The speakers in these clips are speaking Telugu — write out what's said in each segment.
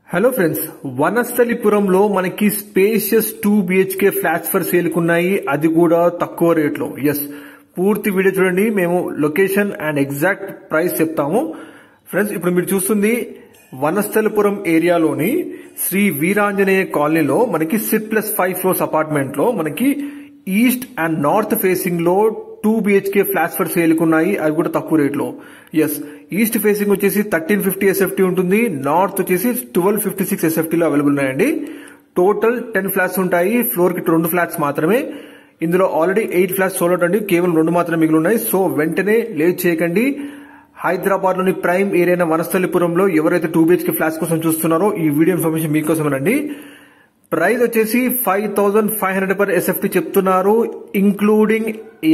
హలో ఫ్రెండ్స్, వనస్థలిపురంలో మనకి spacious 2 BHK flats for sale కున్నాయి. అది కూడా తక్కువ రేట్లో. ఎస్, పూర్తి వీడియో చూడండి. మేము లొకేషన్ అండ్ ఎగ్జాక్ట్ ప్రైస్ చెప్తాము. ఫ్రెండ్స్, ఇప్పుడు మీరు చూస్తుంది వనస్థలిపురం ఏరియాలోని శ్రీ వీరాంజనేయ కాలనీలో మనకి SIT+5 ఫ్లోర్స్ అపార్ట్మెంట్ లో మనకి ఈస్ట్ అండ్ నార్త్ ఫేసింగ్ లో 2 BHK ఫ్లాట్స్ ఫర్ సేల్ కున్నాయి. అవి కూడా తక్కువ రేట్లో. ఎస్, ఈస్ట్ ఫేసింగ్ వచ్చేసి 1350 SFT ఉంటుంది. నార్త్ వచ్చేసి 1256 SFT లో అవైలబుల్ ఉన్నాయండి. టోటల్ 10 ఫ్లాట్స్ ఉంటాయి. ఫ్లోర్ కి 2 ఫ్లాట్స్ మాత్రమే. ఇందులో ఆల్రెడీ 8 ఫ్లాట్స్ సోల్డ్ అవుట్ అండి. కేవలం 2 మాత్రమే మిగిలి ఉన్నాయి. సో వెంటనే లేట్ చేయకండి. హైదరాబాద్ లోని ప్రైమ్ ఏరియా వనస్థలిపురంలో ఎవరైతే 2 BHK ఫ్లాట్స్ కోసం చూస్తున్నారో ఈ వీడియో ఇన్ఫర్మేషన్ మీకోసమేనండి. ప్రైస్ వచ్చేసి 5500 per SFT చెప్తున్నారు, ఇంక్లూడింగ్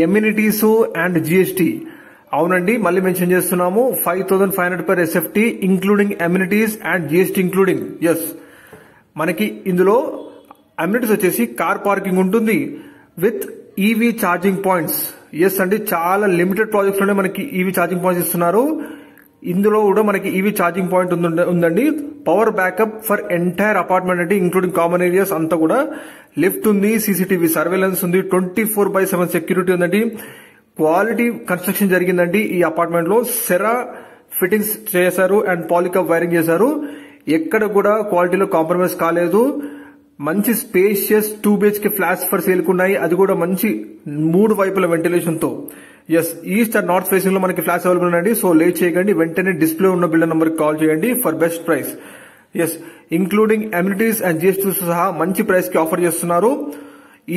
ఎమ్యూనిటీస్ అండ్ GST. అవునండి, మళ్ళీ మెన్షన్ చేస్తున్నాము. 5500 per SFT including amenities and GST including. Yes, మనకి ఇందులో అమ్యూనిటీస్ వచ్చేసి కార్ పార్కింగ్ ఉంటుంది with EV charging points. Yes అండి, చాలా లిమిటెడ్ ప్రాజెక్ట్స్ లోనే మనకి EV ఛార్జింగ్ పాయింట్స్ ఇస్తున్నారు. ఇందులో కూడా మనకి EV ఛార్జింగ్ పాయింట్ ఉందండి. Power backup for entire apartment అంటే ఇంక్లూడింగ్ కామన్ ఏరియాస్ అంతా కూడా. లిఫ్ట్ ఉంది, CCTV సర్వేలెన్స్ ఉంది, 24/7 సెక్యూరిటీ ఉందండి. క్వాలిటీ కన్స్ట్రక్షన్ జరిగిందండి. ఈ అపార్ట్మెంట్ లో సెరా ఫిట్టింగ్స్ చేశారు అండ్ పాలికప్ వైరింగ్ చేశారు. ఎక్కడ కూడా క్వాలిటీలో కాంప్రమైజ్ కాలేదు. మంచి spacious 2 BHK flats for sale కున్నాయి. అది కూడా మంచి 3 వైపుల వెంటిలేషన్ తో. Yes, east and north facing లో మనకి ఫ్లాట్స్ అవైలబుల్ ఉన్నాయండి. సో లేట్ చేయకండి, వెంటనే డిస్ప్లే ఉన్న బిల్డర్ నంబర్ కి కాల్ చేయండి for best price. Yes, including amenities and GST సహా మంచి ప్రైస్ కి ఆఫర్ చేస్తున్నారు.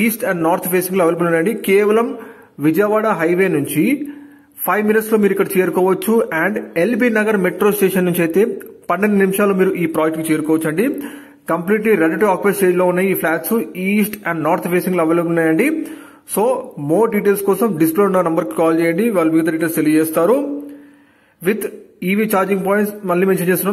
ఈస్ట్ అండ్ నార్త్ ఫేసింగ్ లో అవైలబుల్ ఉన్నాయండి. కేవలం విజయవాడ హైవే నుంచి 5 minutes లో మీరు ఇక్కడ చేరుకోవచ్చు. And LB Nagar metro station నుంచి అయితే 12 నిమిషాలు మీరు ఈ ప్రాజెక్ట్ కి చేరుకోవచ్చు అండి. Completely ready to occupy stage లో ఉన్నాయి ఈ flats. East and north facing లో అవైలబుల్ ఉన్నాయండి. సో మోర్ డీటెయిల్స్ కోసం డిస్ప్లే ఉన్న నంబర్ కి కాల్ చేయండి. వాళ్ళు మిగతా డీటెయిల్స్ తెలియజేస్తారు. విత్ EV ఛార్జింగ్ పాయింట్స్ మళ్ళీ మెన్షన్ చేస్తున్నాం.